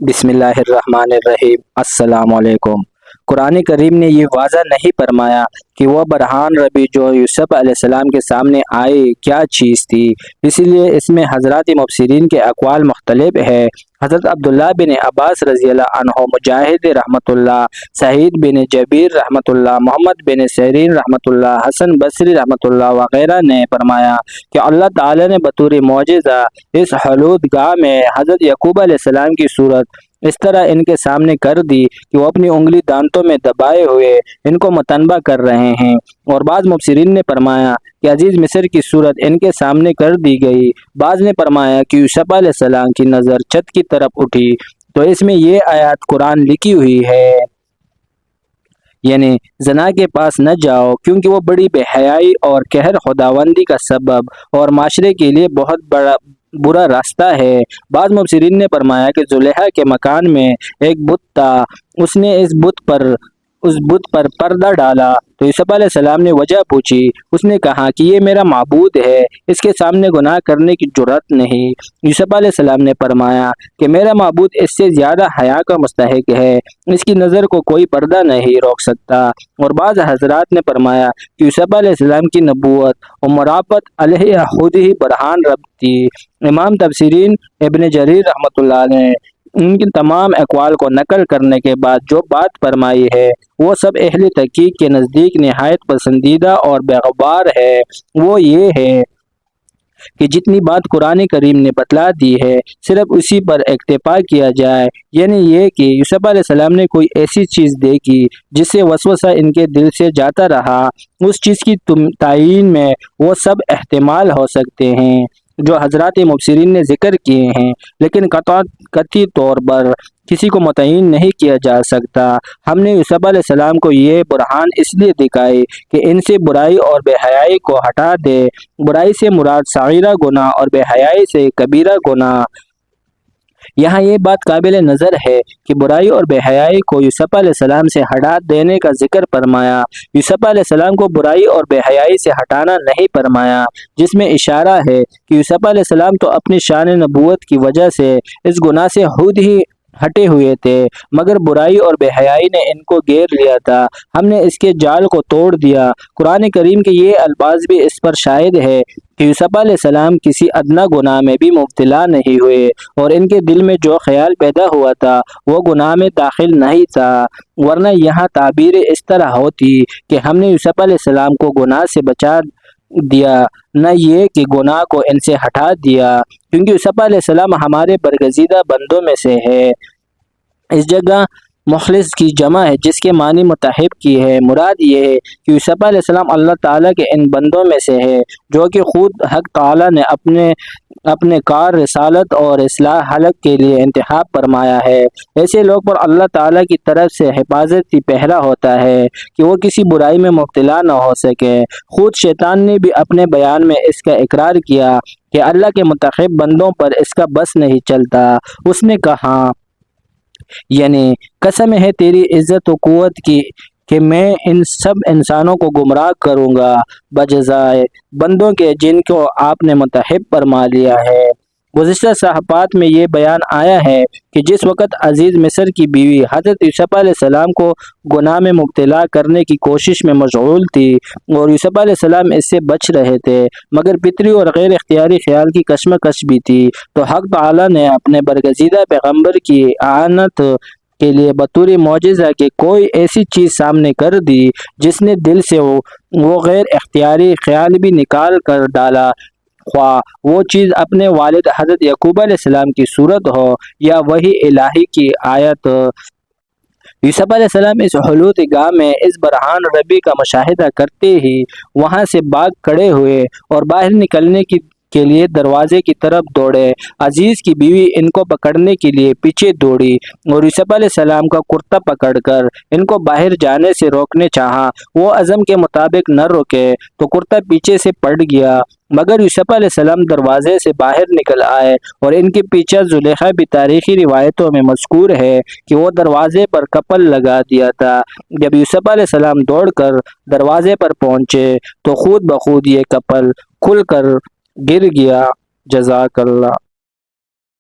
بسم اللہ الرحمن الرحیم۔ السلام علیکم۔ قرآن کریم نے یہ واضح نہیں فرمایا کہ وہ برہان ربی جو یوسف علیہ السلام کے سامنے آئے کیا چیز تھی، اسی لیے اس میں حضرات مفسرین کے اقوال مختلف ہے۔ حضرت عبداللہ بن عباس رضی اللہ عنہ، مجاہد رحمۃ اللہ، سعید بن جبیر رحمۃ اللہ، محمد بن سیرین رحمۃ اللہ، حسن بصری رحمۃ اللہ وغیرہ نے فرمایا کہ اللہ تعالی نے بطور معجزہ اس حلود گاہ میں حضرت یعقوب علیہ السلام کی صورت اس طرح ان کے سامنے کر دی کہ وہ اپنی انگلی دانتوں میں دبائے ہوئے ان کو متنبہ کر رہے ہیں، اور بعض مفسرین نے فرمایا کہ عزیز مصر کی صورت ان کے سامنے کر دی گئی۔ بعض نے فرمایا کہ یوسف علیہ السلام کی نظر چھت کی طرف اٹھی تو اس میں یہ آیات قرآن لکھی ہوئی ہے، یعنی زنا کے پاس نہ جاؤ کیونکہ وہ بڑی بے حیائی اور قہر خداوندی کا سبب اور معاشرے کے لیے بہت برا راستہ ہے۔ بعض مفسرین نے فرمایا کہ زلیخا کے مکان میں ایک بت تھا، اس نے اس بت پر پردہ ڈالا تو یوسف علیہ السلام نے وجہ پوچھی، اس نے کہا کہ یہ میرا معبود ہے، اس کے سامنے گناہ کرنے کی جرأت نہیں۔ یوسف علیہ السلام نے فرمایا کہ میرا معبود اس سے زیادہ حیا کا مستحق ہے، اس کی نظر کو کوئی پردہ نہیں روک سکتا۔ اور بعض حضرات نے فرمایا کہ یوسف علیہ السلام کی نبوت اور مرافت علیہ خود ہی برہان رب تھی۔ امام تفسیرین ابن جریر رحمۃ اللہ نے ان کی تمام اقوال کو نقل کرنے کے بعد جو بات فرمائی ہے وہ سب اہل تحقیق کے نزدیک نہایت پسندیدہ اور باغبار ہے۔ وہ یہ ہے کہ جتنی بات قرآن کریم نے بتلا دی ہے صرف اسی پر اکتفا کیا جائے، یعنی یہ کہ یوسف علیہ السلام نے کوئی ایسی چیز دیکھی جس سے وسوسہ ان کے دل سے جاتا رہا، اس چیز کی تعیین میں وہ سب احتمال ہو سکتے ہیں جو حضرات مفسرین نے ذکر کیے ہیں، لیکن قطعی طور پر کسی کو متعین نہیں کیا جا سکتا۔ ہم نے یوسف علیہ السلام کو یہ برہان اس لیے دکھائے کہ ان سے برائی اور بے حیائی کو ہٹا دے۔ برائی سے مراد صغیرہ گناہ اور بے حیائی سے کبیرہ گناہ۔ یہاں یہ بات قابل نظر ہے کہ برائی اور بے حیائی کو یوسف علیہ السلام سے ہٹا دینے کا ذکر فرمایا، یوسف علیہ السلام کو برائی اور بے حیائی سے ہٹانا نہیں فرمایا، جس میں اشارہ ہے کہ یوسف علیہ السلام تو اپنی شان نبوت کی وجہ سے اس گناہ سے خود ہی ہٹے ہوئے تھے، مگر برائی اور بے حیائی نے ان کو گھیر لیا تھا، ہم نے اس کے جال کو توڑ دیا۔ قرآن کریم کے یہ الفاظ بھی اس پر شاہد ہے کہ یوسف علیہ السلام کسی ادنا گناہ میں بھی مبتلا نہیں ہوئے، اور ان کے دل میں جو خیال پیدا ہوا تھا وہ گناہ میں داخل نہیں تھا، ورنہ یہاں تعبیر اس طرح ہوتی کہ ہم نے یوسف علیہ السلام کو گناہ سے بچا دیا، نہ یہ کہ گناہ کو ان سے ہٹا دیا، کیونکہ یوسف علیہ السلام ہمارے برگزیدہ بندوں میں سے ہے۔ اس جگہ مخلص کی جمع ہے جس کے معنی متحب کی ہے۔ مراد یہ ہے کہ یوسف علیہ السلام اللہ تعالیٰ کے ان بندوں میں سے ہے جو کہ خود حق تعالیٰ نے اپنے کار رسالت اور اصلاح حلق کے لیے انتخاب فرمایا ہے۔ ایسے لوگ پر اللہ تعالیٰ کی طرف سے حفاظتی پہرا ہوتا ہے کہ وہ کسی برائی میں مبتلا نہ ہو سکے۔ خود شیطان نے بھی اپنے بیان میں اس کا اقرار کیا کہ اللہ کے منتخب بندوں پر اس کا بس نہیں چلتا۔ اس نے کہا، یعنی قسم ہے تیری عزت و قوت کی کہ میں ان سب انسانوں کو گمراہ کروں گا بجزائے بندوں کے جن کو آپ نے منتخب فرما لیا ہے۔ گزشتہ صحابات میں یہ بیان آیا ہے کہ جس وقت عزیز مصر کی بیوی حضرت یوسف علیہ السلام کو گناہ میں مبتلا کرنے کی کوشش میں مشغول تھی اور یوسف علیہ السلام اس سے بچ رہے تھے، مگر فطری اور غیر اختیاری خیال کی کشمکش بھی تھی، تو حق تعالیٰ نے اپنے برگزیدہ پیغمبر کی اعانت کے لیے بطور معجزہ کہ کوئی ایسی چیز سامنے کر دی جس نے دل سے وہ غیر اختیاری خیال بھی نکال کر ڈالا، خواہ وہ چیز اپنے والد حضرت یعقوب علیہ السلام کی صورت ہو یا وحی الہی کی آیت۔ یوسف علیہ السلام اس حلوت گاہ میں اس برہان ربی کا مشاہدہ کرتے ہی وہاں سے بھاگ کھڑے ہوئے اور باہر نکلنے کے لیے دروازے کی طرف دوڑے۔ عزیز کی بیوی ان کو پکڑنے کے لیے پیچھے دوڑی اور یوسف علیہ السلام کا کرتا پکڑ کر ان کو باہر جانے سے روکنے چاہا، وہ عزم کے مطابق نہ رکے تو کرتا پیچھے سے پڑ گیا، مگر یوسف علیہ السلام دروازے سے باہر نکل آئے اور ان کے پیچھے زلیخا بھی تاریخی روایتوں میں مذکور ہے کہ وہ دروازے پر کپل لگا دیا تھا۔ جب یوسف علیہ السلام دوڑ کر دروازے پر پہنچے تو خود بخود یہ کپل کھل کر گر گیا۔ جزاک اللہ۔